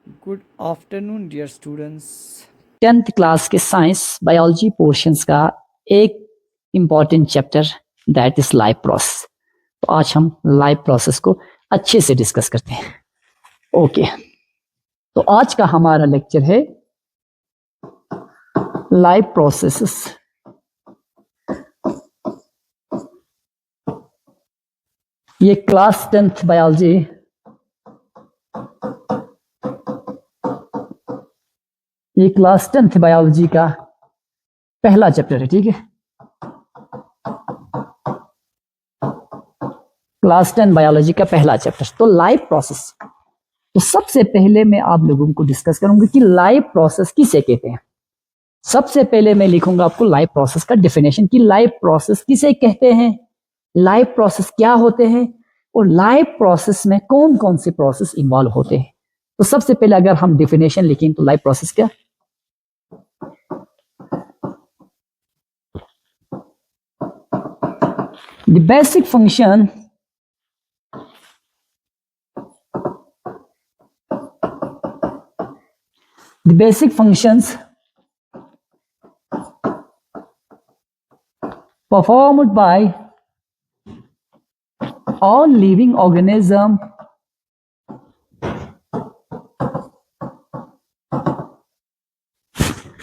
Good afternoon, dear students. 10th class के science biology portions का एक important chapter that is life process. तो आज हम लाइफ प्रोसेस को अच्छे से डिस्कस करते हैं। ओके, तो आज का हमारा लेक्चर है लाइफ प्रोसेसेस। ये क्लास 10th बायोलॉजी बायोलॉजी का पहला चैप्टर है। ठीक है, क्लास 10 बायोलॉजी का पहला चैप्टर तो लाइफ प्रोसेस। तो सबसे पहले मैं आप लोगों को डिस्कस करूंगा कि लाइफ प्रोसेस किसे कहते हैं। सबसे पहले मैं लिखूंगा आपको लाइफ प्रोसेस का डेफिनेशन कि लाइफ प्रोसेस किसे कहते हैं, लाइफ प्रोसेस क्या होते हैं और लाइफ प्रोसेस में कौन कौन से प्रोसेस इन्वॉल्व होते हैं। तो सबसे पहले अगर हम डेफिनेशन लिखें तो लाइफ प्रोसेस क्या, the basic function performed by all living organism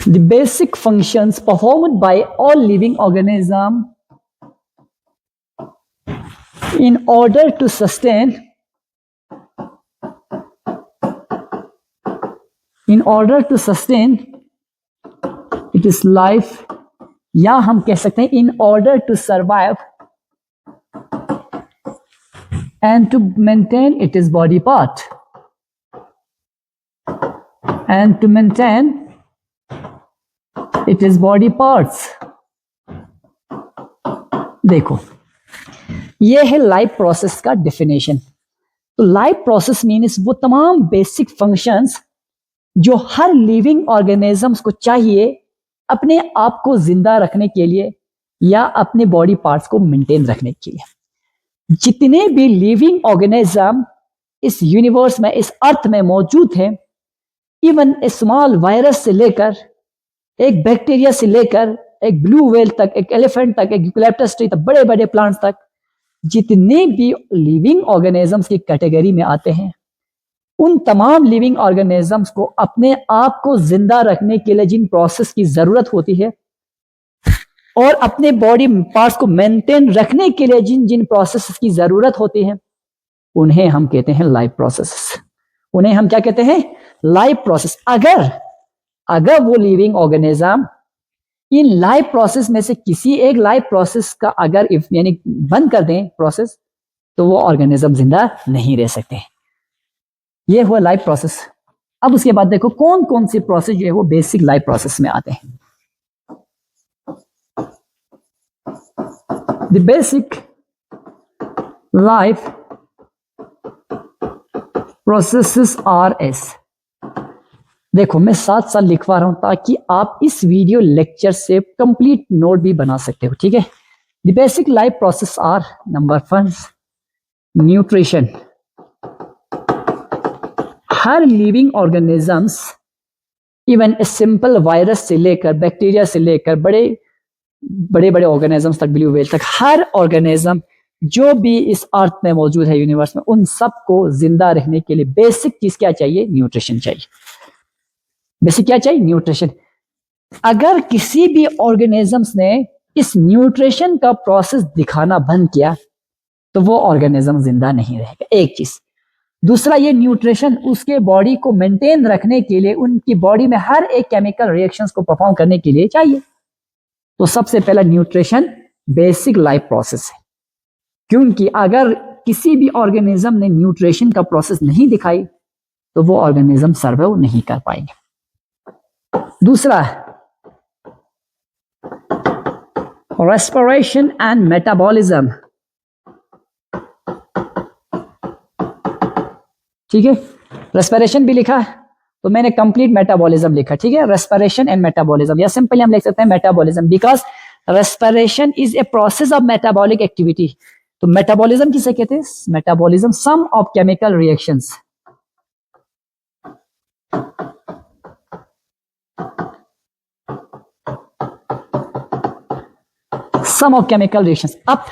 the basic functions performed by all living organism in order to sustain it is life, या हम कह सकते हैं in order to survive and to maintain its body part its body parts। देखो, ये है life process का definition. तो लाइफ प्रोसेस मीन्स वो तमाम बेसिक फंक्शंस जो हर लिविंग ऑर्गेनिजम्स को चाहिए अपने आप को जिंदा रखने के लिए या अपने बॉडी पार्ट्स को मेंटेन रखने के लिए। जितने भी लिविंग ऑर्गेनिज्म इस यूनिवर्स में, इस अर्थ में मौजूद हैं, इवन ए स्मॉल वायरस से लेकर एक बैक्टीरिया से लेकर एक ब्लू व्हेल तक, एक एलिफेंट तक, एक यूकलिप्टस ट्री तक, बड़े बड़े प्लांट्स तक, जितने भी लिविंग ऑर्गेनिजम्स की कैटेगरी में आते हैं, उन तमाम लिविंग ऑर्गेनिजम्स को अपने आप को जिंदा रखने के लिए जिन प्रोसेस की जरूरत होती है और अपने बॉडी पार्ट्स को मेंटेन रखने के लिए जिन जिन प्रोसेस की जरूरत होती है, उन्हें हम कहते हैं लाइफ प्रोसेस। उन्हें हम क्या कहते हैं? Life process. अगर वो living organism in life process में से किसी एक लाइफ प्रोसेस का अगर यानी बंद कर दें प्रोसेस, तो वो ऑर्गेनिज्म जिंदा नहीं रह सकते। ये हुआ लाइफ प्रोसेस। अब उसके बाद देखो कौन कौन सी प्रोसेस जो है वो बेसिक लाइफ प्रोसेस में आते हैं। The basic life processes R S. देखो, मैं साथ साथ लिखवा रहा हूं ताकि आप इस वीडियो लेक्चर से कंप्लीट नोट भी बना सकते हो। ठीक है, the basic life process are, number 1, nutrition. हर living organisms, even a simple virus से लेकर बैक्टीरिया से लेकर बड़े बड़े ऑर्गेनिजम्स तक, ब्लू व्हेल तक, हर ऑर्गेनिज्म जो भी इस अर्थ में मौजूद है यूनिवर्स में, उन सबको जिंदा रहने के लिए बेसिक चीज क्या चाहिए? न्यूट्रिशन चाहिए। बेसिक क्या चाहिए? न्यूट्रिशन। अगर किसी भी ऑर्गेनिजम्स ने इस न्यूट्रिशन का प्रोसेस दिखाना बंद किया तो वो ऑर्गेनिज्म जिंदा नहीं रहेगा। एक चीज। दूसरा, ये न्यूट्रिशन उसके बॉडी को मेंटेन रखने के लिए, उनकी बॉडी में हर एक केमिकल रिएक्शंस को परफॉर्म करने के लिए चाहिए। तो सबसे पहला न्यूट्रिशन बेसिक लाइफ प्रोसेस है, क्योंकि अगर किसी भी ऑर्गेनिज्म ने न्यूट्रिशन का प्रोसेस नहीं दिखाई तो वो ऑर्गेनिज्म सर्वाइव नहीं कर पाएंगे। दूसरा, रेस्पिरेशन एंड मेटाबॉलिज्म। ठीक है, रेस्पिरेशन भी लिखा तो मैंने कंप्लीट मेटाबॉलिज्म लिखा। ठीक है, रेस्पिरेशन एंड मेटाबॉलिज्म, या सिंपली हम लिख सकते हैं metabolism, because respiration is a process of metabolic activity. तो मेटाबॉलिज्म किसे कहते हैं? Metabolism sum of chemical reactions some of chemical reactions. अब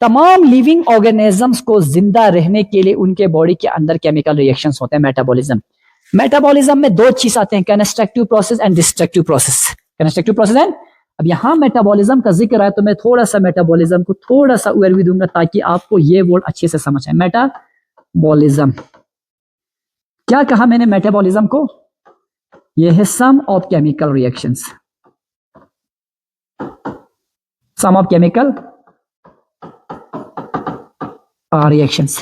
तमाम लिविंग ऑर्गेनिजम्स को जिंदा रहने के लिए उनके बॉडी के अंदर केमिकल रिएक्शंस होते हैं, मेटाबॉलिज्म। मेटाबॉलिज्म में दो चीज आते हैं, constructive process and destructive process. Constructive process and, अब यहां मेटाबॉलिज्म का जिक्र है तो मैं थोड़ा सा मेटाबॉलिज्म को थोड़ा सा ओवरव्यू दूंगा ताकि आपको ये वर्ड अच्छे से समझ आए। मेटाबॉलिज्म, क्या कहा मैंने मेटाबॉलिज्म को? ये है some of chemical reactions, some of chemical reactions.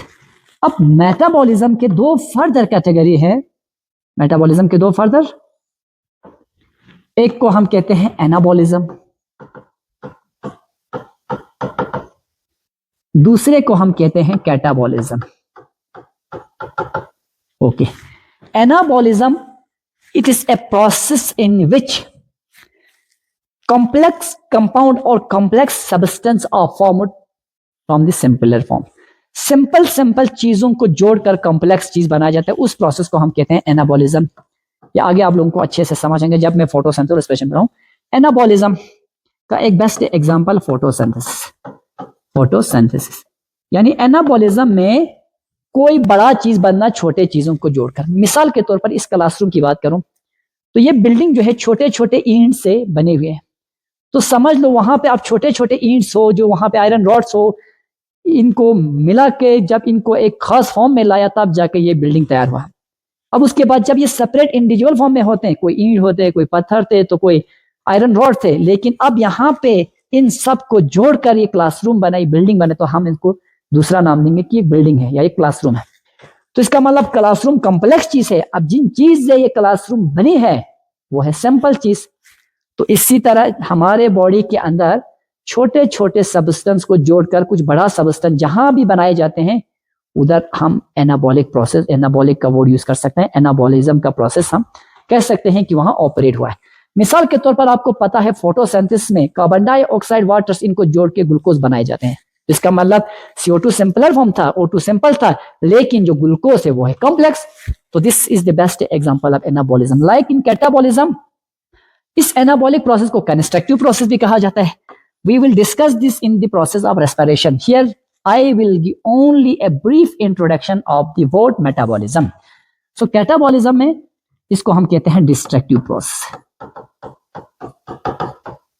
अब मेटाबॉलिज्म के दो फर्दर कैटेगरी है, मेटाबॉलिज्म के दो फर्दर, एक को हम कहते हैं एनाबॉलिज्म, दूसरे को हम कहते हैं catabolism. Okay, anabolism, it is a process in which complex compound or complex substance are formed from the simpler form। Simple चीजों को जोड़कर कॉम्प्लेक्स चीज बनाया जाता है, उस प्रोसेस को हम कहते हैं एनाबॉलिज्म। ये आगे आप लोगों को अच्छे से समझेंगे जब मैं फोटोसिंथेसिस और रेस्पिरेशन बनाऊं। एनाबॉलिज्म का एक बेस्ट एग्जांपल फोटोसिंथेसिस। फोटोसिंथेसिस यानी एनाबॉलिज्म में कोई बड़ा चीज बनना छोटे चीजों को जोड़कर। मिसाल के तौर पर इस क्लासरूम की बात करूं तो ये बिल्डिंग जो है छोटे छोटे ईंट से बने हुए हैं, तो समझ लो वहां पे आप छोटे छोटे ईंट्स हो, जो वहां पे आयरन रॉड्स हो, इनको मिला के जब इनको एक खास फॉर्म में लाया तब जाके ये बिल्डिंग तैयार हुआ। अब उसके बाद जब ये सेपरेट इंडिविजुअल फॉर्म में होते हैं, कोई ईंट होते हैं, कोई पत्थर थे, तो कोई आयरन रॉड थे, लेकिन अब यहाँ पे इन सब को जोड़कर ये क्लासरूम बनाई, बिल्डिंग बने, तो हम इनको दूसरा नाम देंगे कि एक बिल्डिंग है या एक क्लासरूम है। तो इसका मतलब क्लासरूम कॉम्प्लेक्स चीज है। अब जिन चीज से ये क्लासरूम बनी है वो है सिंपल चीज। तो इसी तरह हमारे बॉडी के अंदर छोटे छोटे सब्सटेंस को जोड़कर कुछ बड़ा सब्सटेंस जहां भी बनाए जाते हैं उधर हम एनाबॉलिक प्रोसेस, एनाबॉलिक का वर्ड यूज कर सकते हैं, एनाबॉलिज्म का प्रोसेस हम कह सकते हैं कि वहां ऑपरेट हुआ है। मिसाल के तौर पर आपको पता है फोटोसिंथेसिस में कार्बन डाइऑक्साइड वाटर इनको जोड़ के ग्लूकोज बनाए जाते हैं। इसका मतलब CO2 सिंपलर फॉर्म था, O2 सिंपल था, लेकिन जो ग्लूकोज है वो है कॉम्प्लेक्स। तो this is the best example of anabolism. Like in catabolism, इस एनाबॉलिक प्रोसेस को कंस्ट्रक्टिव प्रोसेस भी कहा जाता है। We will discuss this in the process of respiration. Here I will give only a brief introduction of the word metabolism. So catabolism में इसको हम कहते हैं डिस्ट्रक्टिव प्रोसेस,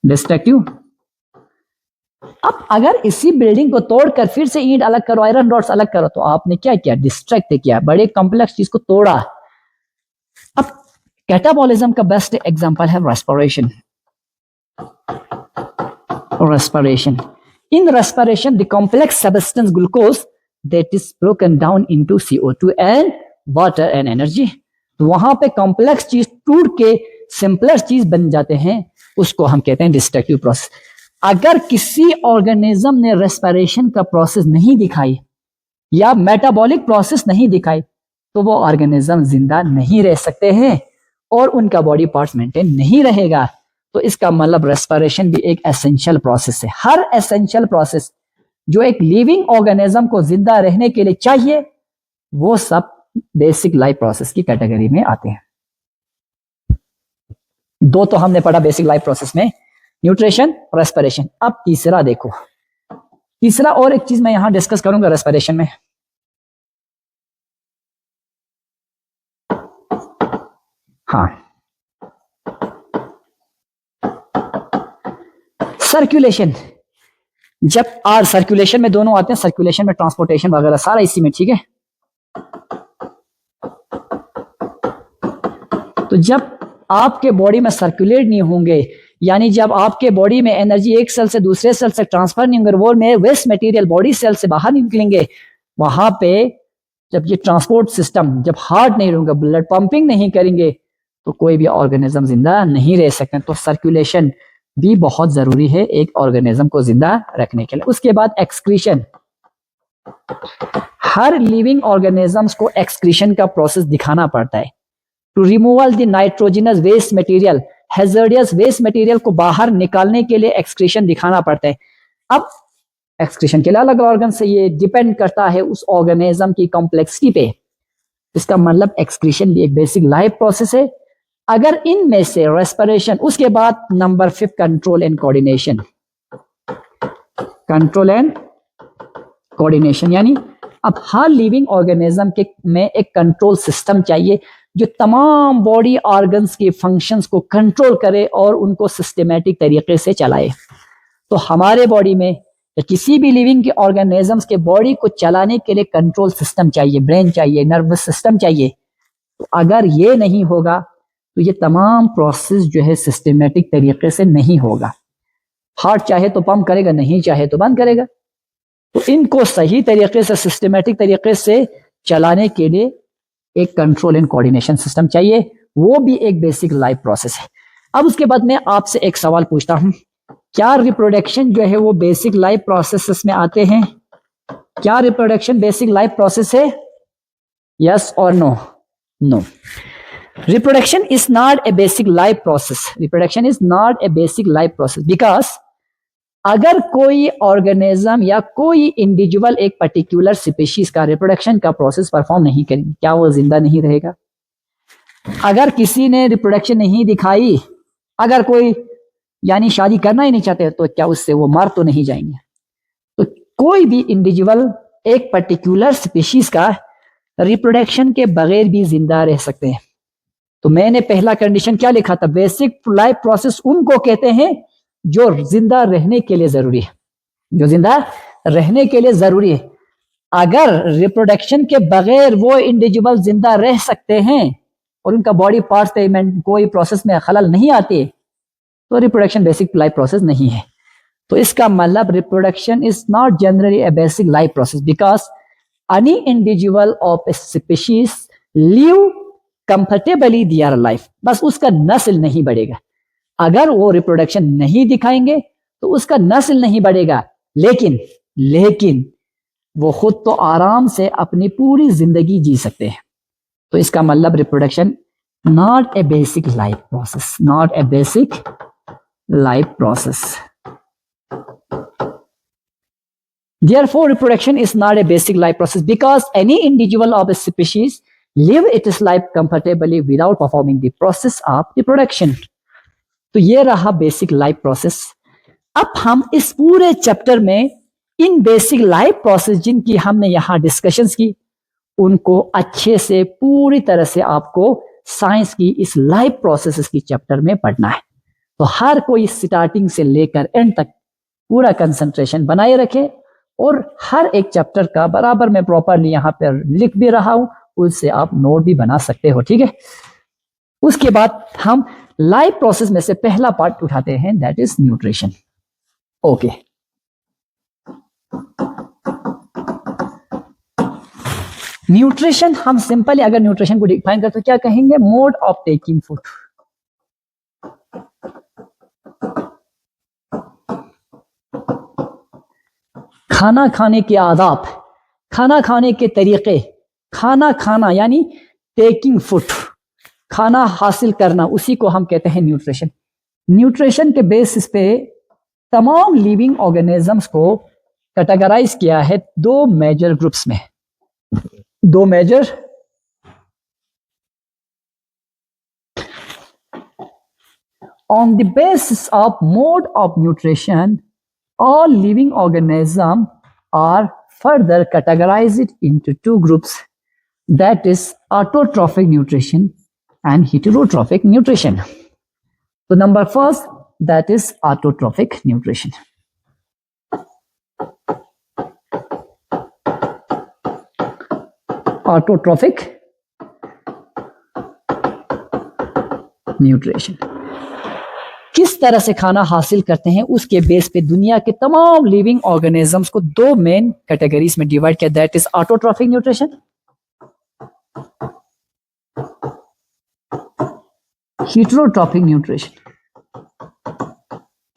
डिस्ट्रक्टिव। अब अगर इसी बिल्डिंग को तोड़कर फिर से ईंट अलग करो, आयरन रॉड्स अलग करो, तो आपने क्या किया? डिस्ट्रैक्ट किया, बड़े कॉम्प्लेक्स चीज को तोड़ा। अब कैटाबॉलिज्म का बेस्ट एग्जांपल है respiration. Respiration, in respiration the complex substance glucose that is broken down into CO2 and water and energy. तो वहां पे कॉम्प्लेक्स चीज टूट के सिंपलर चीज बन जाते हैं, उसको हम कहते हैं डिस्ट्रक्टिव प्रोसेस। अगर किसी ऑर्गेनिज्म ने रेस्पिरेशन का प्रोसेस नहीं दिखाई या मेटाबॉलिक प्रोसेस नहीं दिखाई तो वो ऑर्गेनिज्म जिंदा नहीं रह सकते हैं और उनका बॉडी पार्ट्स मेंटेन नहीं रहेगा। तो इसका मतलब रेस्पिरेशन भी एक एसेंशियल प्रोसेस है। हर एसेंशियल प्रोसेस जो एक लिविंग ऑर्गेनिज्म को जिंदा रहने के लिए चाहिए वो सब बेसिक लाइफ प्रोसेस की कैटेगरी में आते हैं। दो तो हमने पढ़ा बेसिक लाइफ प्रोसेस में, न्यूट्रिशन, रेस्पिरेशन। अब तीसरा देखो, तीसरा और एक चीज मैं यहां डिस्कस करूंगा रेस्पिरेशन में। हाँ, सर्कुलेशन। जब सर्कुलेशन में दोनों आते हैं, सर्कुलेशन में ट्रांसपोर्टेशन वगैरह सारा इसी में, ठीक है। तो जब आपके बॉडी में सर्कुलेट नहीं होंगे, यानी जब आपके बॉडी में एनर्जी एक सेल से दूसरे सेल से ट्रांसफर नहीं होंगे, वो में वेस्ट मटेरियल बॉडी सेल से बाहर निकलेंगे, वहां पे जब ये ट्रांसपोर्ट सिस्टम जब हार्ड नहीं रहेगा, ब्लड पंपिंग नहीं करेंगे, तो कोई भी ऑर्गेनिज्म जिंदा नहीं रह सकते। तो सर्कुलेशन भी बहुत जरूरी है एक ऑर्गेनिज्म को जिंदा रखने के लिए। उसके बाद एक्सक्रीशन। हर लिविंग ऑर्गेनिजम्स को एक्सक्रीशन का प्रोसेस दिखाना पड़ता है। To removal the nitrogenous waste material, hazardous waste material को बाहर निकालने के लिए एक्सक्रीशन दिखाना पड़ता है। अब एक्सक्रीशन के लिए अलग ऑर्गन से ये डिपेंड करता है उस ऑर्गेनिज्म की कॉम्प्लेक्सिटी पे। इसका मतलब एक्सक्रीशन भी एक बेसिक लाइफ प्रोसेस है। अगर इनमें से रेस्पिरेशन, उसके बाद number 5 control and coordination. Control and coordination, यानी अब हर लिविंग ऑर्गेनिज्म के में एक कंट्रोल सिस्टम चाहिए जो तमाम बॉडी ऑर्गन्स के फंक्शंस को कंट्रोल करे और उनको सिस्टमेटिक तरीके से चलाए। तो हमारे बॉडी में या किसी भी लिविंग के ऑर्गेनिजम्स के बॉडी को चलाने के लिए कंट्रोल सिस्टम चाहिए, ब्रेन चाहिए, नर्वस सिस्टम चाहिए। तो अगर ये नहीं होगा तो ये तमाम प्रोसेस जो है सिस्टमेटिक तरीके से नहीं होगा। हार्ट चाहे तो पंप करेगा, नहीं चाहे तो बंद करेगा। तो इनको सही तरीके से सिस्टमेटिक तरीके से चलाने के लिए एक कंट्रोल एंड कोऑर्डिनेशन सिस्टम चाहिए, वो भी एक बेसिक लाइफ प्रोसेस है। अब उसके बाद मैं आपसे एक सवाल पूछता हूं, क्या रिप्रोडक्शन जो है वो बेसिक लाइफ प्रोसेसेस में आते हैं? क्या रिप्रोडक्शन बेसिक लाइफ प्रोसेस है? यस और no? No, reproduction is not a basic life process. Reproduction is not a basic life process because अगर कोई ऑर्गेनिज्म या कोई इंडिविजुअल एक पर्टिकुलर स्पीशीज का रिप्रोडक्शन का प्रोसेस परफॉर्म नहीं करेगी, क्या वो जिंदा नहीं रहेगा? अगर किसी ने रिप्रोडक्शन नहीं दिखाई, अगर कोई यानी शादी करना ही नहीं चाहते, तो क्या उससे वो मर तो नहीं जाएंगे? तो कोई भी इंडिविजुअल एक पर्टिकुलर स्पीशीज का रिप्रोडक्शन के बगैर भी जिंदा रह सकते हैं। तो मैंने पहला कंडीशन क्या लिखा था? बेसिक लाइफ प्रोसेस उनको कहते हैं जो जिंदा रहने के लिए जरूरी है, जो जिंदा रहने के लिए जरूरी है। अगर रिप्रोडक्शन के बगैर वो इंडिविजुअल जिंदा रह सकते हैं और उनका बॉडी पार्ट्स पे कोई प्रोसेस में खलल नहीं आती, तो रिप्रोडक्शन बेसिक लाइफ प्रोसेस नहीं है। तो इसका मतलब reproduction is not generally a basic life process because any individual of a species live comfortably their life, बस उसका नस्ल नहीं बढ़ेगा। अगर वो रिप्रोडक्शन नहीं दिखाएंगे तो उसका नस्ल नहीं बढ़ेगा, लेकिन वो खुद तो आराम से अपनी पूरी जिंदगी जी सकते हैं। तो इसका मतलब reproduction not a basic life process, not a basic life process. Therefore, reproduction is not a basic life process because any individual of a species live its life comfortably without performing the process of reproduction. तो ये रहा basic life process. अब हम इस पूरे chapter में इन basic life process जिनकी हमने यहां डिस्कशंस की, उनको अच्छे से पूरी तरह से आपको साइंस की इस लाइफ प्रोसेस की चैप्टर में पढ़ना है। तो हर कोई स्टार्टिंग से लेकर एंड तक पूरा कंसंट्रेशन बनाए रखे और हर एक चैप्टर का बराबर में प्रॉपरली यहाँ पर लिख भी रहा हूं, उससे आप नोट भी बना सकते हो, ठीक है। उसके बाद हम लाइफ प्रोसेस में से पहला पार्ट उठाते हैं, that is nutrition. Okay, nutrition हम सिंपली अगर न्यूट्रिशन को डिफाइन करते तो क्या कहेंगे? Mode of taking food. खाना खाने के आदाब, खाना खाने के तरीके, खाना खाना यानी टेकिंग फूड, खाना हासिल करना, उसी को हम कहते हैं न्यूट्रिशन। न्यूट्रिशन के बेसिस पे तमाम लिविंग ऑर्गेनिजम्स को कैटेगराइज किया है दो मेजर ग्रुप्स में। दो major on the basis of mode of nutrition all living organisms are further categorized into two groups, that is autotrophic nutrition and heterotrophic nutrition. So number first, that is autotrophic nutrition. Autotrophic nutrition किस तरह से खाना हासिल करते हैं उसके base पे दुनिया के तमाम लिविंग ऑर्गेनिजम्स को दो मेन कैटेगरीज में डिवाइड किया, that is autotrophic nutrition, heterotrophic nutrition.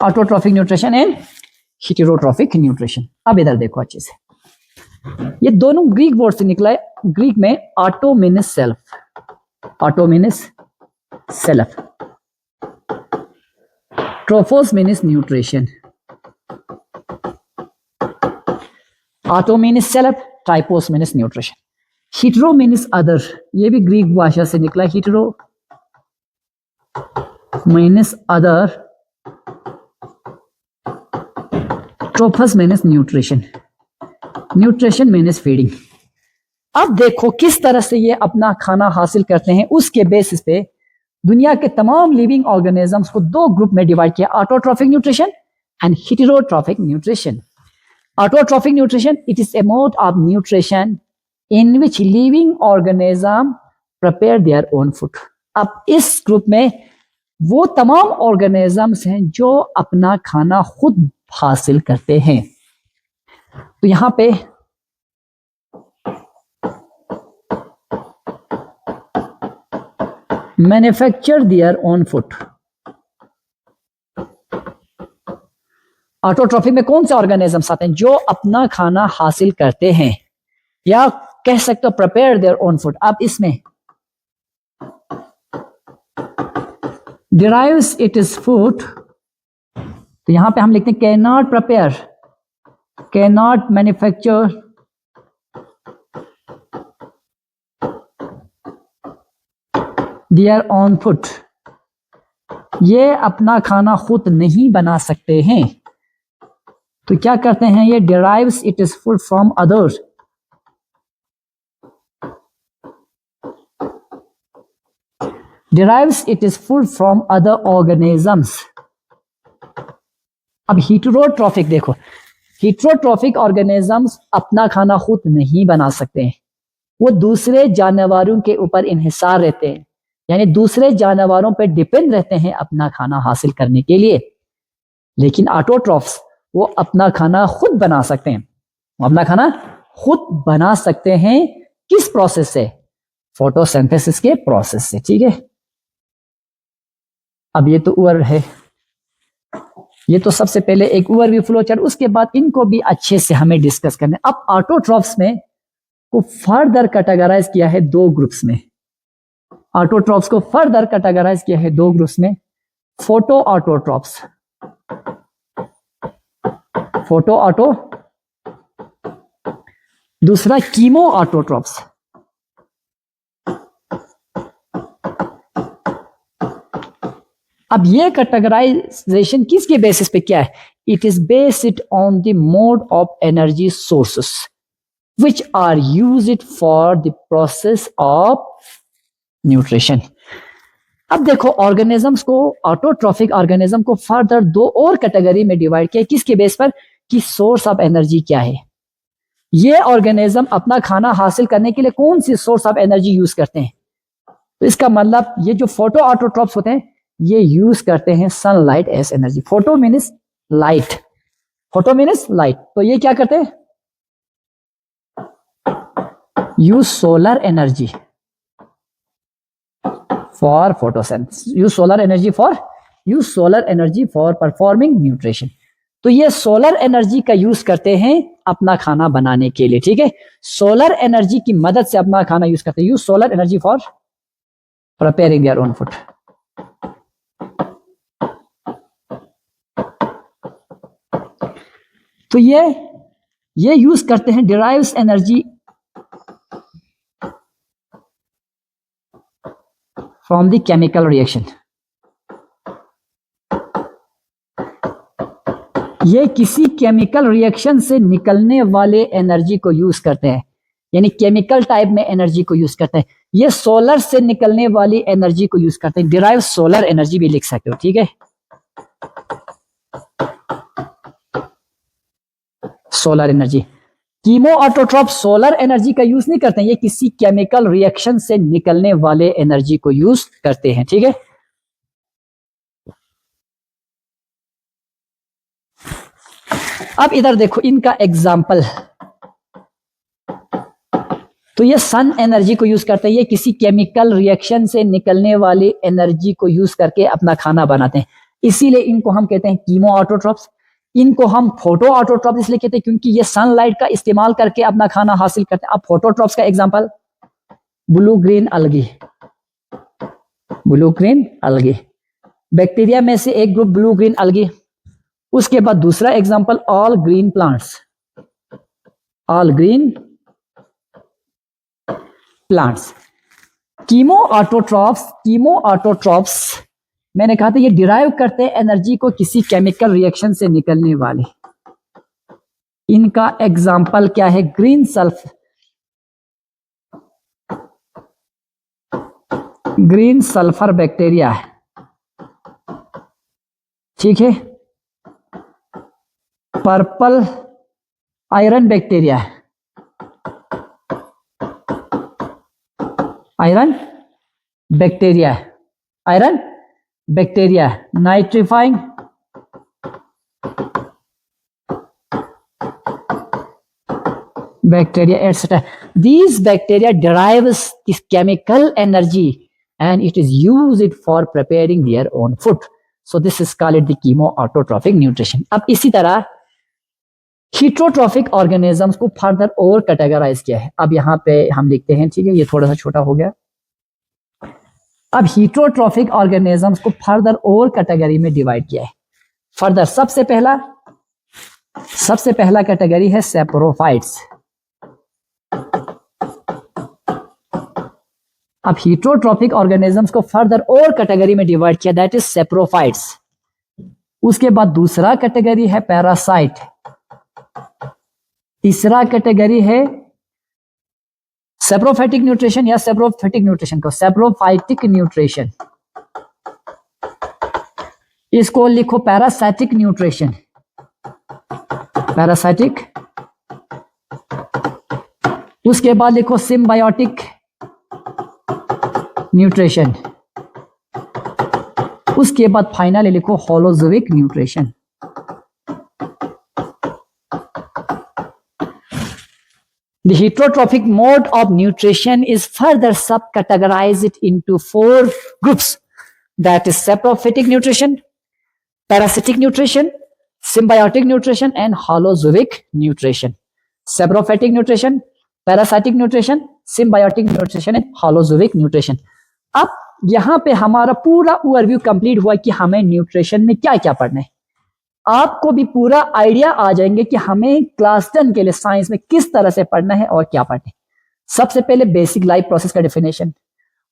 Autotrophic nutrition and heterotrophic nutrition. अब इधर देखो अच्छे से, ये दोनों ग्रीक वर्ड से निकला है। ग्रीक में auto means self, auto means self, trophos means nutrition, auto means self, trophos means nutrition. Hetero means other, ये भी ग्रीक भाषा से निकला, hetero means other, trophos means nutrition, nutrition means feeding. अब देखो किस तरह से ये अपना खाना हासिल करते हैं, उसके बेसिस पे दुनिया के तमाम लिविंग ऑर्गेनिजम्स को दो ग्रुप में डिवाइड किया, autotrophic nutrition and heterotrophic nutrition. Autotrophic nutrition, it is a mode of nutrition in which living organism prepare their own food. अब इस ग्रुप में वो तमाम ऑर्गेनिजम्स हैं जो अपना खाना खुद हासिल करते हैं। तो यहां पे manufacture their own food. Autotrophic में कौन से ऑर्गेनिजम्स आते हैं? जो अपना खाना हासिल करते हैं, या कह सकते हो प्रिपेयर देयर ओन फूड। अब इसमें डिराइव्स इट इज फूड, तो यहां पे हम लिखते हैं can not prepare, can not manufacture their own food. ये अपना खाना खुद नहीं बना सकते हैं, तो क्या करते हैं ये? Derives it is food from others, derives it is food from other organisms. अब हीटेरोट्रॉफिक देखो, हीटेरोट्रॉफिक ऑर्गेनिजम्स अपना खाना खुद नहीं बना सकते हैं, वो दूसरे जानवरों के ऊपर इन्हिसार रहते हैं, यानी दूसरे जानवरों पर डिपेंड रहते हैं अपना खाना हासिल करने के लिए। लेकिन ऑटोट्रॉफ्स वो अपना खाना खुद बना सकते हैं, वो अपना खाना खुद बना सकते हैं। किस प्रोसेस से? फोटोसिंथेसिस के प्रोसेस से। ठीक है, अब ये तो ओवर है, ये तो सबसे पहले एक ओवरव्यू फ्लो चार्ट, उसके बाद इनको भी अच्छे से हमें डिस्कस करना है। अब ऑटोट्रॉफ्स में को फर्दर कैटेगराइज किया है दो ग्रुप्स में, ऑटोट्रॉफ्स को फर्दर कैटेगराइज किया है दो ग्रुप्स में, फोटो ऑटोट्रॉफ्स, फोटो ऑटो, दूसरा कीमो ऑटोट्रॉफ्स। अब ये कैटेगराइजेशन किसके बेसिस पे क्या है? It is based on the mode of energy sources which are used for the process of nutrition. अब देखो ऑर्गेनिजम्स को, ऑटोट्रॉफिक ऑर्गेनिज्म को फर्दर दो और कैटेगरी में डिवाइड किया, किसके बेस पर? कि सोर्स ऑफ एनर्जी क्या है। ये ऑर्गेनिज्म अपना खाना हासिल करने के लिए कौन सी सोर्स ऑफ एनर्जी यूज करते हैं? तो इसका मतलब ये जो फोटो ऑटोट्रॉफ्स होते हैं ये यूज करते हैं sunlight as energy. Photo means light, photo means light, तो ये क्या करते हैं? Use solar energy for photosynthesis, use solar energy for performing nutrition. तो ये सोलर एनर्जी का यूज करते हैं अपना खाना बनाने के लिए। ठीक है, सोलर एनर्जी की मदद से अपना खाना यूज करते हैं, use solar energy for preparing their own food. तो ये यूज करते हैं, derives energy from the chemical reaction. ये किसी केमिकल रिएक्शन से निकलने वाले एनर्जी को यूज करते हैं, यानी केमिकल टाइप में एनर्जी को यूज करते हैं। ये सोलर से निकलने वाली एनर्जी को यूज करते हैं, डिराइव सोलर एनर्जी भी लिख सकते हो। ठीक है, solar energy. Chemo autotroph solar energy का यूज नहीं करते हैं, ये किसी केमिकल रिएक्शन से निकलने वाले एनर्जी को यूज करते हैं। ठीक है, अब इधर देखो इनका एग्जाम्पल, तो ये सन एनर्जी को यूज करते हैं, ये किसी केमिकल रिएक्शन से निकलने वाली एनर्जी को यूज करके अपना खाना बनाते हैं, इसीलिए इनको हम कहते हैं कीमो ऑटोट्रॉफ्स। इनको हम फोटो ऑटोट्रॉफ इसलिए कहते हैं क्योंकि ये सनलाइट का इस्तेमाल करके अपना खाना हासिल करते हैं। अब फोटोट्रॉफ्स का example blue green अलगी, blue green अलगी, bacteria में से एक ग्रुप ब्लू ग्रीन अलगी। उसके बाद दूसरा example all green plants, all green plants. Chemo autotrophs मैंने कहा था ये डिराइव करते हैं एनर्जी को किसी केमिकल रिएक्शन से निकलने वाले, इनका एग्जाम्पल क्या है? ग्रीन सल्फर बैक्टीरिया है, ठीक है। पर्पल आयरन बैक्टीरिया है, आयरन बैक्टीरिया है, आयरन बैक्टीरिया है। Nitrifying bacteria, etc. These bacteria derives this chemical energy and it is used for preparing their own food. So this is called the chemoautotrophic nutrition. अब इसी तरह heterotrophic organisms को further और categorise किया है। अब यहाँ पे हम लिखते हैं, ठीक है, ये थोड़ा सा छोटा हो गया। अब heterotrophic organisms को फर्दर और कैटेगरी में डिवाइड किया है। फर्दर सबसे पहला कैटेगरी है सेप्रोफाइट्स। अब हीटरोट्रॉफिक ऑर्गेनिजम्स को फर्दर और कैटेगरी में डिवाइड किया, दैट इज सेप्रोफाइट्स। उसके बाद दूसरा कैटेगरी है पैरासाइट। तीसरा कैटेगरी है सेप्रोफाइटिक न्यूट्रिशन या सेप्रोफाइटिक न्यूट्रिशन को सेप्रोफाइटिक न्यूट्रिशन, इसको लिखो पैरासाइटिक न्यूट्रिशन, पैरासाइटिक। उसके बाद लिखो सिम्बायोटिक न्यूट्रिशन। उसके बाद फाइनली लिखो holozoic nutrition. The heterotrophic mode of nutrition is further sub-categorized into 4 groups. That is saprophytic nutrition, parasitic nutrition, symbiotic nutrition, and holozoic nutrition. Saprophytic nutrition, parasitic nutrition, symbiotic nutrition, and holozoic nutrition. अब यहां पे हमारा पूरा overview complete हुआ कि हमें nutrition में क्या क्या पढ़ना है। आपको भी पूरा आइडिया आ जाएंगे कि हमें क्लास 10 के लिए साइंस में किस तरह से पढ़ना है और क्या पढ़ना है। सबसे पहले बेसिक लाइफ प्रोसेस का डेफिनेशन,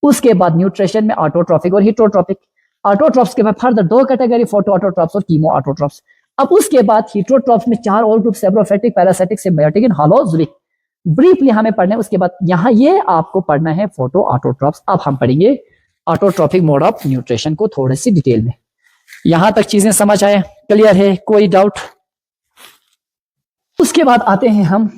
उसके बाद न्यूट्रिशन में ऑटोट्रॉफिक और हीटरोट्रॉफिक। ऑटोट्रॉफ्स के बाद फर्दर 2 कैटेगरी, फोटो ऑटोट्रॉफ्स और कीमो ऑटोट्रॉफ्स। अब उसके बाद हीटरोट्रॉफ्स में 4 और group, saprophytic, parasitic, symbiotic and holozoic. Briefly हमें पढ़ना है। उसके बाद यहाँ ये आपको पढ़ना है फोटो ऑटोट्रॉफ्स। अब हम पढ़ेंगे ऑटोट्रॉफिक मोड ऑफ न्यूट्रिशन को थोड़ी सी डिटेल में। यहां तक चीजें समझ आए, क्लियर है, कोई डाउट? उसके बाद आते हैं हम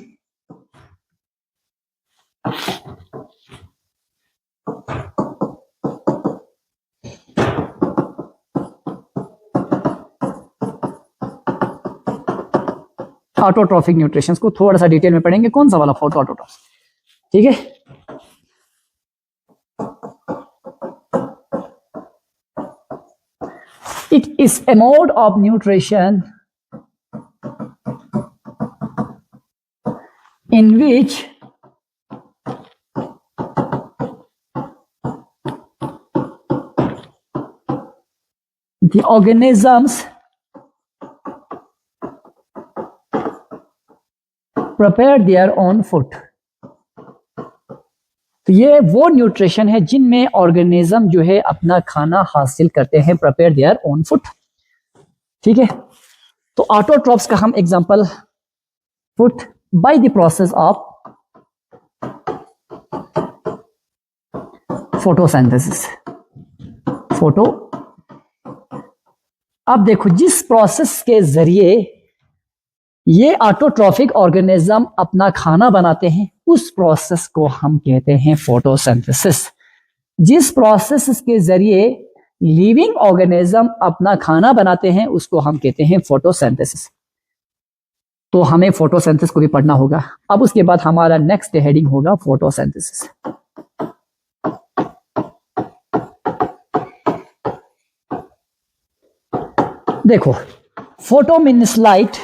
ऑटोट्रॉफिक न्यूट्रिशन को थोड़ा सा डिटेल में पढ़ेंगे। कौन सा वाला? फोटो ऑटोट्रॉफ्स, ठीक है। It is a mode of nutrition in which the organisms prepare their own food. तो ये वो न्यूट्रिशन है जिनमें ऑर्गेनिज्म जो है अपना खाना हासिल करते हैं, प्रिपेयर देयर ओन फूड, ठीक है। तो ऑटोट्रॉफ्स का हम example, food by the process of photosynthesis, photo. अब देखो, जिस प्रोसेस के जरिए ये ऑटोट्रॉफिक ऑर्गेनिज्म अपना खाना बनाते हैं उस प्रोसेस को हम कहते हैं फोटोसिंथेसिस। जिस प्रोसेस के जरिए लिविंग ऑर्गेनिज्म अपना खाना बनाते हैं उसको हम कहते हैं फोटोसिंथेसिस। तो हमें फोटोसिंथेसिस को भी पढ़ना होगा। अब उसके बाद हमारा नेक्स्ट हेडिंग होगा फोटोसिंथेसिस। देखो, फोटो मीन्स लाइट,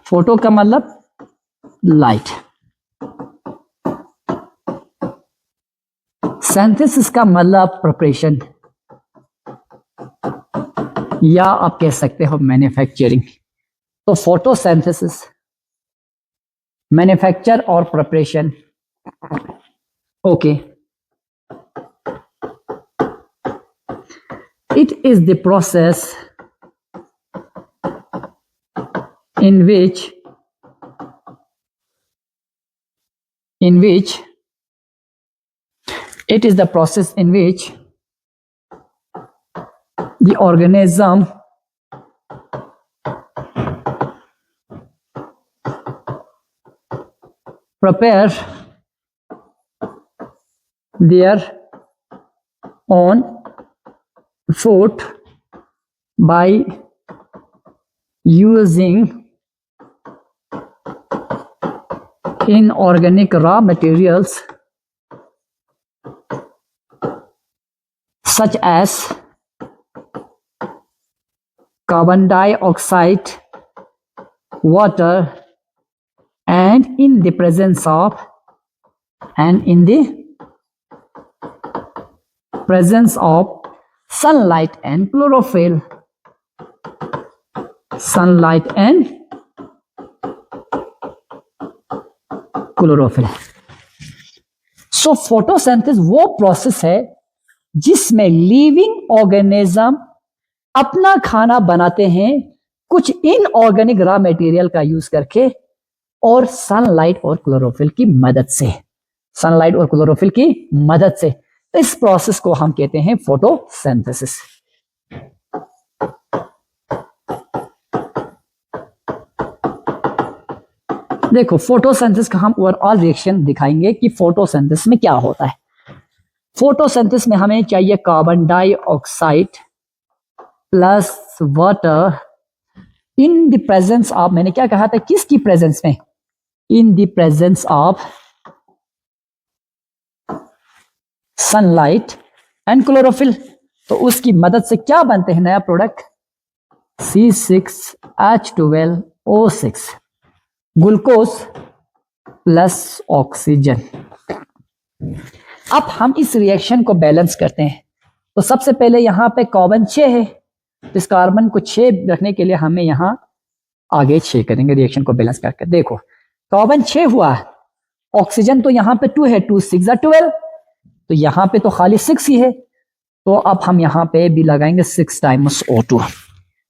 फोटो का मतलब लाइट, सिंथेसिस का मतलब प्रिपरेशन या आप कह सकते हो मैन्युफैक्चरिंग। तो फोटोसिंथेसिस, मैन्युफैक्चर और preparation, okay. It is the process in which it is the process in which the organism prepare their own food by using inorganic raw materials such as carbon dioxide, water, and in the presence of sunlight and chlorophyll. Sunlight and chlorophyll. So photosynthesis वो process है जिसमें living organism अपना खाना बनाते हैं कुछ inorganic raw material का use करके और सनलाइट और क्लोरोफिल की मदद से। सनलाइट और क्लोरोफिल की मदद से इस प्रोसेस को हम कहते हैं फोटोसिंथेसिस। देखो फोटोसिंथेसिस का हम ओवरऑल रिएक्शन दिखाएंगे कि फोटोसिंथेसिस में क्या होता है। फोटोसिंथेसिस में हमें चाहिए carbon dioxide plus water in the presence of, मैंने क्या कहा था, किसकी प्रेजेंस में, in the presence of sunlight and chlorophyll. तो उसकी मदद से क्या बनते हैं नया product, C6H12O6 glucose plus oxygen. अब हम इस रिएक्शन को बैलेंस करते हैं। तो सबसे पहले यहां पे कार्बन 6 है, तो इस कार्बन को 6 रखने के लिए हमें यहां आगे 6 करेंगे रिएक्शन को बैलेंस करके। देखो कार्बन 6 हुआ, ऑक्सीजन तो यहां पे 2 है, 2 6 12, तो यहां पे तो खाली 6 ही है, तो अब हम यहां पे भी लगाएंगे 6 टाइम्स O2।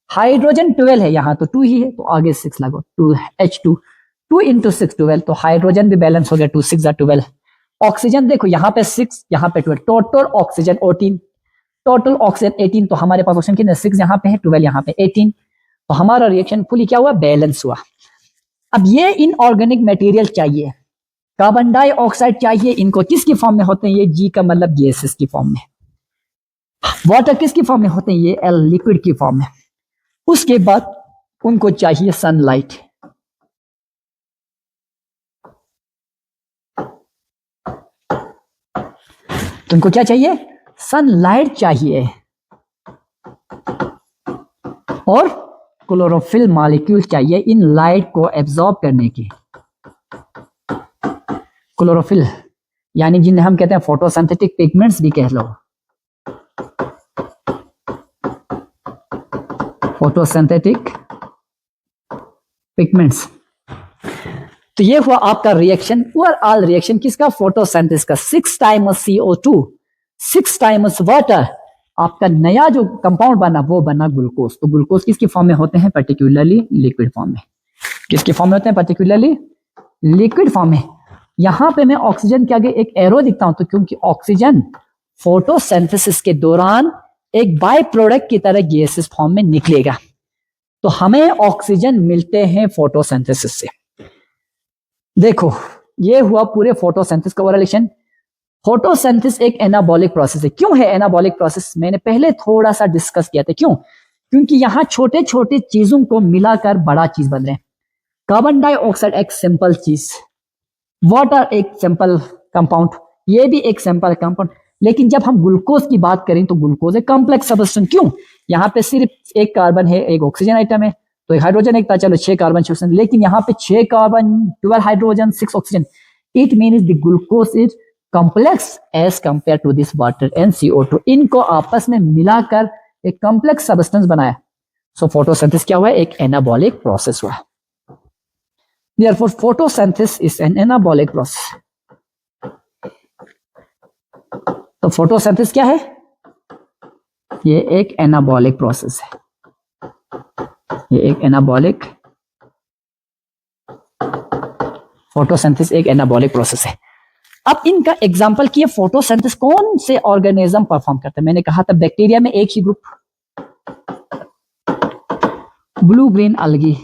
हाइड्रोजन 12 है, यहां तो 2 ही है, तो आगे 6 लगो, 2H2, 2 इंटू 6 12, तो हाइड्रोजन भी बैलेंस हो गया, 2 6 12। ऑक्सीजन देखो यहां पे 6 यहां पे 12, टोटल ऑक्सीजन 18, टोटल ऑक्सीजन 18, तो हमारे पास ऑप्शन कितने, 6 यहां पे है, 12 यहां पे 18, तो हमारा रिएक्शन फुली क्या हुआ, बैलेंस हुआ। अब ये इनऑर्गेनिक मटेरियल चाहिए, कार्बन डाइऑक्साइड चाहिए, इनको किसकी फॉर्म में होते हैं, ये G का मतलब गैसेस की फॉर्म में, वाटर किसकी फॉर्म में होते हैं, ये L लिक्विड की फॉर्म में। उसके बाद उनको चाहिए सनलाइट, तुमको क्या चाहिए, सनलाइट चाहिए, और क्लोरोफिल मॉलिक्यूल चाहिए इन लाइट को एब्जॉर्ब करने की। क्लोरोफिल यानी जिन्हें हम कहते हैं फोटोसिंथेटिक पिगमेंट्स भी कह लो, फोटोसिंथेटिक पिगमेंट्स। तो ये हुआ आपका रिएक्शन, ओवरऑल रिएक्शन किसका, फोटोसिंथेसिस का। 6 टाइम्स CO2, 6 टाइम्स वाटर, आपका नया जो कंपाउंड बना वो बना ग्लूकोज। तो ग्लूकोज किसकी फॉर्म में होते हैं, पर्टिकुलरली लिक्विड फॉर्म में। किसकी फॉर्म में होते हैं, पर्टिकुलरली लिक्विड फॉर्म में। यहां पे मैं ऑक्सीजन के आगे एक एरो दिखता हूं, तो क्योंकि ऑक्सीजन फोटोसिंथेसिस के दौरान एक बाय प्रोडक्ट की तरह गैसेस फॉर्म में निकलेगा, तो हमें ऑक्सीजन मिलते हैं फोटोसिंथेसिस से। देखो ये हुआ पूरे फोटोसिंथेसिस का रिलेशन। फोटोसिंथेसिस एक एनाबॉलिक प्रोसेस है। क्यों है एनाबॉलिक प्रोसेस, मैंने पहले थोड़ा सा डिस्कस किया था। क्यों, क्योंकि यहां छोटे छोटे चीजों को मिलाकर बड़ा चीज बन रहे हैं। कार्बन डाइऑक्साइड एक सिंपल चीज, वाटर एक सिंपल कंपाउंड, ये भी एक सिंपल कंपाउंड, लेकिन जब हम ग्लूकोज की बात करें तो ग्लूकोज एक कॉम्प्लेक्स सब्सटेंस। क्यों, यहाँ पे सिर्फ एक कार्बन है, एक ऑक्सीजन आइटम है, तो एक हाइड्रोजन एक था, चलो 6 कार्बन 6 ऑक्सीजन, लेकिन यहाँ पे 6 carbon 12 hydrogen 6 oxygen. It means the glucose is complex as compare to this water and CO2। इनको आपस में मिलाकर एक कॉम्प्लेक्स सब्सटेंस बनाया। सो फोटोसिंथेसिस क्या हुआ, एक एनाबॉलिक प्रोसेस हुआ। Therefore, photosynthesis is an anabolic process. तो फोटोसिंथेसिस क्या है, ये एक एनाबॉलिक प्रोसेस है, ये एक एनाबॉलिक फोटोसिंथेसिस एक एनाबॉलिक प्रोसेस है। अब इनका एग्जांपल कि ये फोटोसिंथेसिस कौन से ऑर्गेनिज्म परफॉर्म करते हैं। मैंने कहा था बैक्टीरिया में एक ही group, blue green algae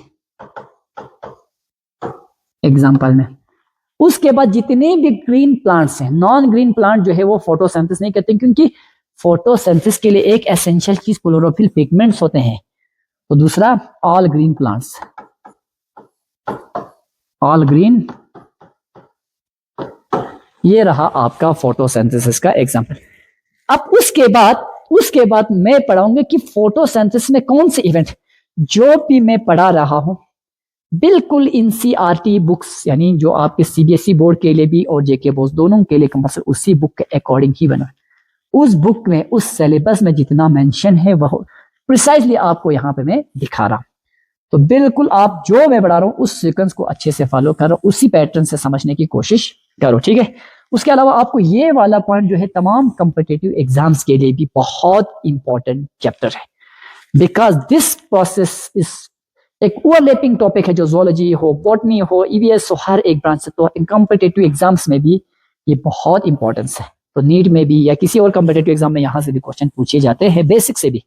example में। उसके बाद जितने भी ग्रीन प्लांट्स हैं, नॉन ग्रीन प्लांट जो है वो फोटोसिंथेसिस नहीं करते, क्योंकि फोटोसिंथेसिस के लिए एक एसेंशियल चीज क्लोरोफिल पिगमेंट्स होते हैं। तो दूसरा all green plants, all green, ये रहा आपका फोटोसिंथेसिस का एग्जांपल। अब उसके बाद मैं पढ़ाऊंगा कि फोटोसिंथेसिस में कौन से इवेंट, जो भी मैं पढ़ा रहा हूं बिल्कुल एनसीईआरटी बुक्स, यानी जो आपके सीबीएसई बोर्ड के लिए भी और जेके बोर्ड दोनों के लिए कंपल्सरी उसी बुक के अकॉर्डिंग ही बना। उस बुक में, उस सिलेबस में जितना मेंशन है वह प्रिसाइजली आपको यहां पे मैं दिखा रहा हूं। तो बिल्कुल आप जो मैं बढ़ा रहा हूं उस सीक्वेंस को अच्छे से फॉलो करो, उसी पैटर्न से समझने की कोशिश करो, ठीक है। उसके अलावा आपको ये वाला पॉइंट जो है तमाम कॉम्पिटिटिव एग्जाम्स के लिए भी बहुत इंपॉर्टेंट चैप्टर है, बिकॉज दिस प्रोसेस इज एक ओवरलैपिंग टॉपिक है, जो जोलॉजी हो, बॉटनी हो, ईवीएस हो, हर एक ब्रांच से। तो कॉम्पिटिटिव एग्जाम्स में भी ये बहुत इंपॉर्टेंस है। तो नीट में भी या किसी और कॉम्पिटिटिव एग्जाम में यहां से भी क्वेश्चन पूछे जाते हैं, बेसिक से भी।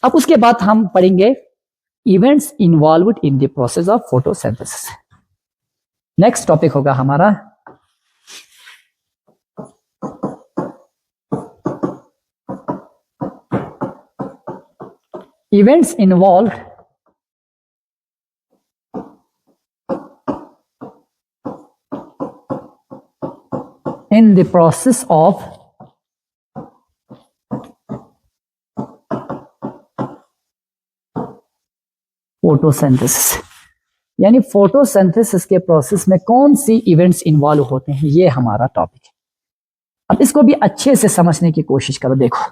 अब उसके बाद हम पढ़ेंगे events involved in the process of photosynthesis. Next topic होगा हमारा events involved in the process of photosynthesis, यानी फोटोसिंथेसिस के प्रोसेस में कौन सी इवेंट्स इन्वॉल्व होते हैं, ये हमारा टॉपिक है। अब इसको भी अच्छे से समझने की कोशिश करो। देखो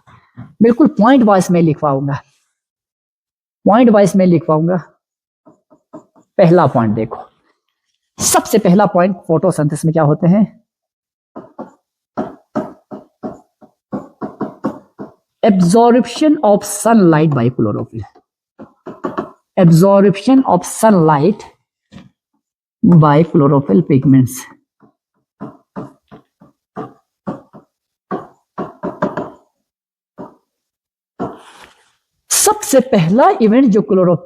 बिल्कुल पॉइंट वाइज में लिखवाऊंगा, पॉइंट वाइज में लिखवाऊंगा। पहला पॉइंट देखो, सबसे पहला पॉइंट फोटोसिंथेसिस में क्या होते हैं, absorption of sunlight by chlorophyll, absorption of sunlight by chlorophyll pigments। सबसे पहला इवेंट जो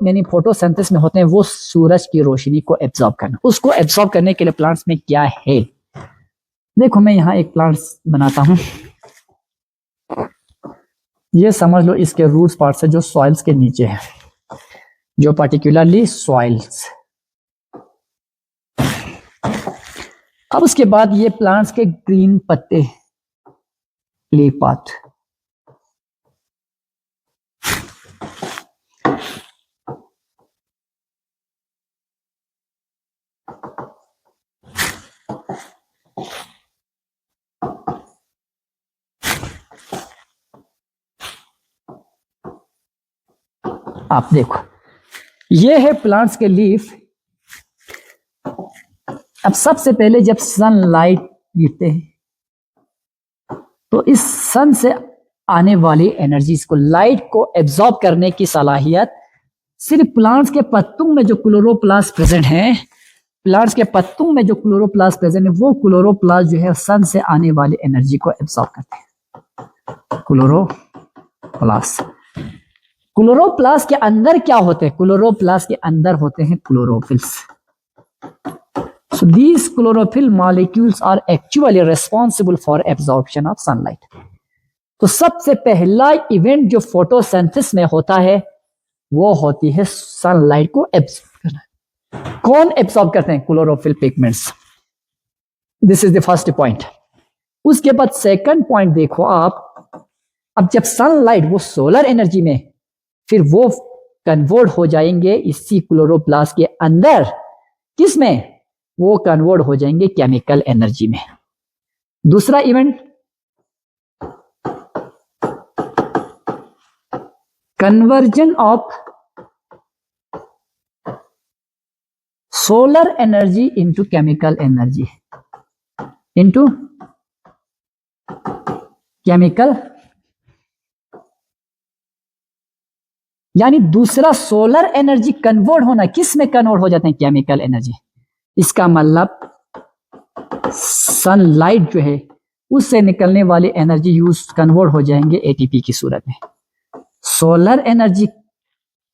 यानी फोटोसिंथेसिस में होते हैं वो सूरज की रोशनी को एब्जॉर्ब करना। उसको एब्जॉर्ब करने के लिए प्लांट्स में क्या है, देखो मैं यहां एक प्लांट्स बनाता हूं, ये समझ लो इसके रूट्स पार्ट्स है जो सॉइल्स के नीचे है, जो पर्टिकुलरली सॉइल्स। अब उसके बाद ये प्लांट्स के ग्रीन पत्ते, लीफ पार्ट, आप देखो ये है प्लांट्स के लीफ। अब सबसे पहले जब सनलाइट गिरते हैं तो इस सन से आने वाली एनर्जीज को, लाइट को एब्जॉर्ब करने की सलाहियत सिर्फ प्लांट्स के पत्तों में जो क्लोरोप्लास्ट प्रेजेंट है, प्लांट्स के पत्तों में जो क्लोरोप्लास्ट प्रेजेंट है वो क्लोरोप्लास्ट जो है सन से आने वाली एनर्जी को एब्जॉर्ब करते हैं। क्लोरोप्लास्ट, क्लोरोप्लास्ट के अंदर क्या होते हैं, क्लोरोप्लास्ट के अंदर होते हैं chlorophylls. So these chlorophyll molecules are actually responsible for absorption of sunlight। तो सबसे पहला इवेंट जो फोटोसिंथेसिस में होता है वो होती है सनलाइट को एब्सॉर्ब करना। कौन एब्सॉर्ब करते हैं, chlorophyll pigments. This is the first point. उसके बाद सेकंड पॉइंट देखो आप, अब जब सनलाइट वो सोलर एनर्जी में, फिर वो कन्वर्ट हो जाएंगे इसी क्लोरोप्लास्ट के अंदर, किसमें, वो कन्वर्ट हो जाएंगे केमिकल एनर्जी में। दूसरा event conversion of solar energy into chemical energy, into chemical, यानी दूसरा सोलर एनर्जी कन्वर्ट होना, किस में कन्वर्ट हो जाते हैं, केमिकल एनर्जी। इसका मतलब सनलाइट जो है उससे निकलने वाली एनर्जी यूज कन्वर्ट हो जाएंगे एटीपी की सूरत में। सोलर एनर्जी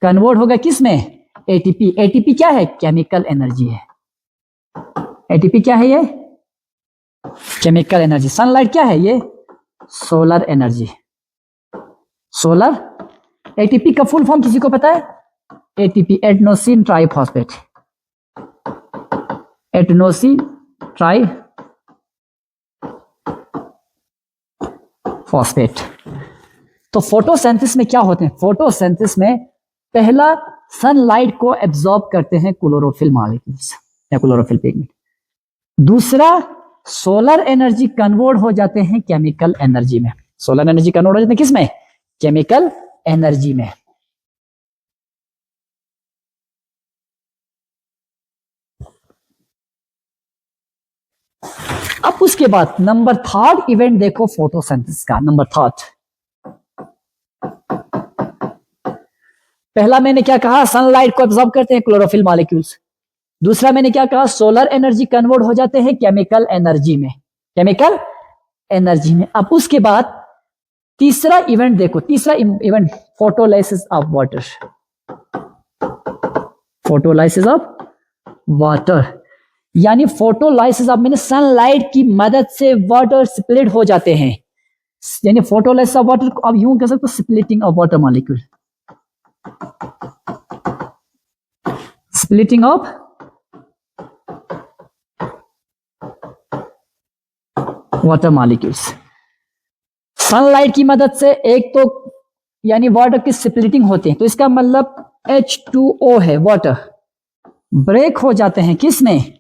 कन्वर्ट होगा किस में? एटीपी। एटीपी क्या है? केमिकल एनर्जी है। एटीपी क्या है? ये केमिकल एनर्जी। सनलाइट क्या है? ये सोलर एनर्जी। सोलर। एटीपी का फुल फॉर्म किसी को पता है? ATP adenosine triphosphate. Adenosine triphosphate. तो फोटोसिंथेसिस में क्या होते हैं? फोटोसिंथेसिस में पहला सनलाइट को एब्जॉर्ब करते हैं क्लोरोफिल मॉलिक्यूल्स या क्लोरोफिल पिगमेंट। दूसरा सोलर एनर्जी कन्वर्ट हो जाते हैं केमिकल एनर्जी में। सोलर एनर्जी कन्वर्ट हो जाते हैं किस में? केमिकल एनर्जी में। अब उसके बाद नंबर थर्ड इवेंट देखो फोटोसिंथेसिस का। नंबर थर्ड, पहला मैंने क्या कहा? सनलाइट को एब्जॉर्ब करते हैं क्लोरोफिल मॉलिक्यूल्स। दूसरा मैंने क्या कहा? सोलर एनर्जी कन्वर्ट हो जाते हैं केमिकल एनर्जी में। केमिकल एनर्जी में। अब उसके बाद तीसरा इवेंट देखो। तीसरा event photolysis of water. Photolysis of water यानी फोटोलाइसिस ऑफ मैंने सनलाइट की मदद से वाटर स्प्लिट हो जाते हैं। यानी फोटोलाइसिस ऑफ वाटर को अब यूं कह सकते हो splitting of water molecule. Splitting of water molecules. Sunlight की मदद से एक तो यानी वाटर की स्प्लिटिंग होती है, तो इसका मतलब H2O है वाटर, ब्रेक हो जाते हैं किस में?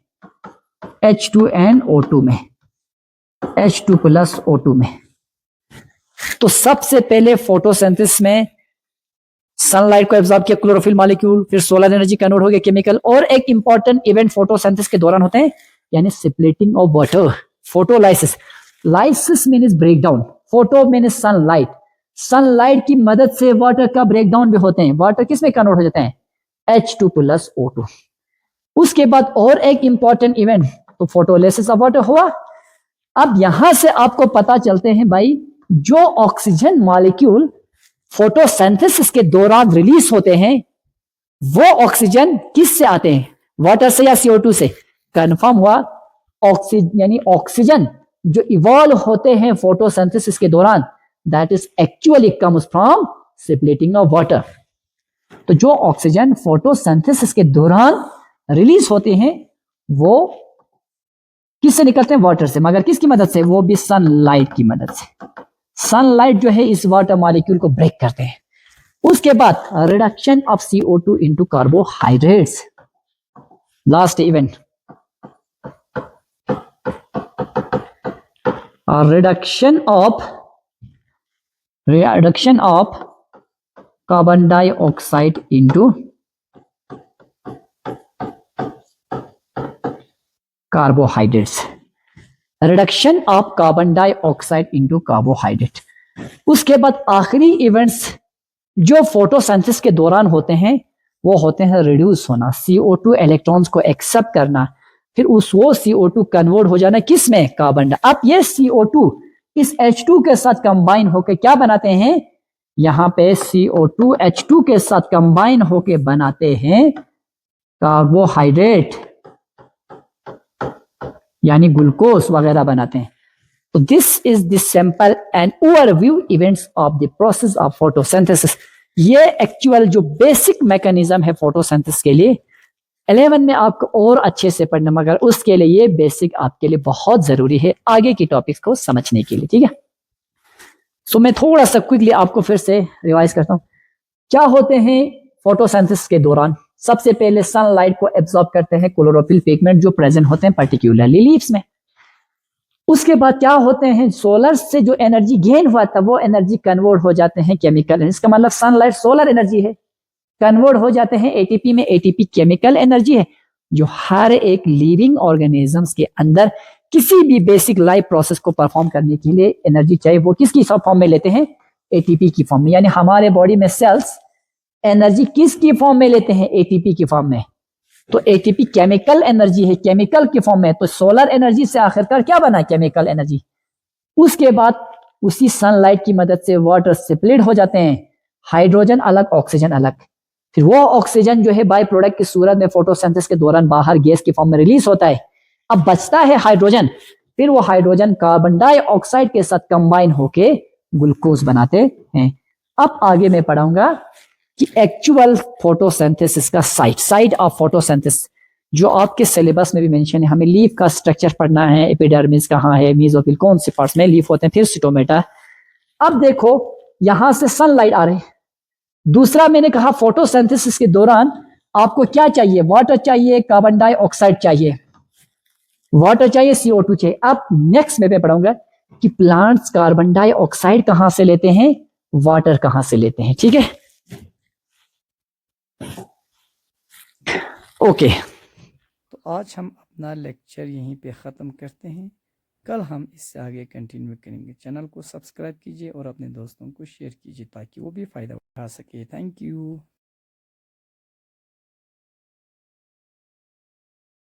H2NO2 में, H2 प्लस O2 में। तो सबसे पहले फोटोसिंथेसिस में सनलाइट को एब्जॉर्ब किया क्लोरोफिल मॉलिक्यूल, फिर सोलर एनर्जी कन्वर्ट हो गया केमिकल, और एक इंपॉर्टेंट इवेंट फोटोसिंथेसिस के दौरान होते हैं यानी splitting of water. Photolysis. Lysis means break down, photo means sunlight. Sunlight की मदद से वाटर का ब्रेकडाउन भी होते हैं। वाटर किस में कन्वर्ट हो जाते हैं? H2 plus O2। उसके बाद और एक इंपॉर्टेंट इवेंट तो फोटोलाइसिस ऑफ वाटर हुआ। अब यहां से आपको पता चलते हैं भाई, जो ऑक्सीजन मॉलिक्यूल फोटोसिंथेसिस के दौरान रिलीज होते हैं वो ऑक्सीजन किस से आते हैं? वाटर से या CO2 से? कंफर्म हुआ, ऑक्सीजन यानी ऑक्सीजन जो इवॉल्व होते हैं फोटोसिंथेसिस के दौरान that is actually comes from splitting of water. तो जो ऑक्सीजन फोटोसिंथेसिस के दौरान रिलीज होते हैं वो किससे निकलते हैं? वाटर से, मगर किसकी मदद से? वो भी सनलाइट की मदद से। सनलाइट जो है इस वाटर मॉलिक्यूल को ब्रेक करते हैं। उसके बाद reduction of CO2 into carbohydrates. Last event reduction of carbon dioxide into carbohydrates. Reduction of carbon dioxide into carbohydrate. उसके बाद आखिरी इवेंट्स जो फोटोसिंथेसिस के दौरान होते हैं वो होते हैं रिड्यूस होना, CO2 इलेक्ट्रॉन्स को एक्सेप्ट करना, फिर वो CO2 कन्वर्ट हो जाना किस में? Carbon di. अब ये CO2 इस H2 के साथ कंबाइन होकर क्या बनाते हैं? यहां पे CO2 H2 के साथ कंबाइन होकर बनाते हैं कार्बोहाइड्रेट यानी ग्लूकोज वगैरह बनाते हैं। तो this is the sample and overview events of the process of photosynthesis. ये एक्चुअल जो बेसिक मैकेनिज्म है फोटोसिंथेसिस के लिए 11 में आपको और अच्छे से पढ़ना, मगर उसके लिए ये बेसिक आपके लिए बहुत जरूरी है आगे की टॉपिक्स को समझने के लिए। ठीक है, सो मैं थोड़ा सा क्विकली आपको फिर से रिवाइज करता हूं। क्या होते हैं फोटोसिंथेसिस के दौरान? सबसे पहले सनलाइट को एब्जॉर्ब करते हैं क्लोरोफिल पिगमेंट जो प्रेजेंट होते हैं पर्टिकुलरली लीव्स में। उसके बाद क्या होते हैं? सोलर से जो एनर्जी गेन हुआ था वो एनर्जी कन्वर्ट हो जाते हैं केमिकल। इसका मतलब सनलाइट सोलर एनर्जी है, कन्वर्ट हो जाते हैं एटीपी में। एटीपी केमिकल एनर्जी है जो हर एक लिविंग ऑर्गेनिजम्स के अंदर किसी भी बेसिक लाइफ प्रोसेस को परफॉर्म करने के लिए एनर्जी चाहिए, वो किसकी फॉर्म में लेते हैं? एटीपी की फॉर्म में। यानी हमारे बॉडी में सेल्स एनर्जी किसकी फॉर्म में लेते हैं? एटीपी की फॉर्म में। तो एटीपी केमिकल एनर्जी है, केमिकल की फॉर्म में। तो सोलर एनर्जी से आखिरकार क्या बना, केमिकल एनर्जी। उसके बाद उसी सनलाइट की मदद से वाटर स्प्लिट हो जाते हैं, हाइड्रोजन अलग ऑक्सीजन अलग। फिर वो ऑक्सीजन जो है बाय प्रोडक्ट की सूरत में फोटोसिंथेसिस के दौरान बाहर गैस की फॉर्म में रिलीज होता है। अब बचता है हाइड्रोजन, फिर वो हाइड्रोजन कार्बन डाइऑक्साइड के साथ कंबाइन होके ग्लूकोज बनाते हैं। अब आगे मैं पढ़ाऊंगा कि एक्चुअल फोटोसिंथेसिस का साइट ऑफ फोटोसिंथेसिस जो आपके सिलेबस में भी मेंशन है। हमें लीफ का स्ट्रक्चर पढ़ना है, एपिडर्मिस कहाँ है, मेसोफिल कौन से पार्ट्स में लीफ होते हैं, फिर सिटोमेटा। अब देखो यहां से सनलाइट आ रही। दूसरा मैंने कहा फोटोसिंथेसिस के दौरान आपको क्या चाहिए, वाटर चाहिए, कार्बन डाइऑक्साइड चाहिए, वाटर चाहिए, CO2 चाहिए। अब नेक्स्ट में पढ़ाऊंगा कि प्लांट्स कार्बन डाइऑक्साइड कहां से लेते हैं, वाटर कहां से लेते हैं। ठीक है, ओके। तो आज हम अपना लेक्चर यहीं पे ख़त्म करते हैं। कल हम इससे आगे कंटिन्यू करेंगे। चैनल को सब्सक्राइब कीजिए और अपने दोस्तों को शेयर कीजिए ताकि वो भी फ़ायदा उठा सके। Thank you.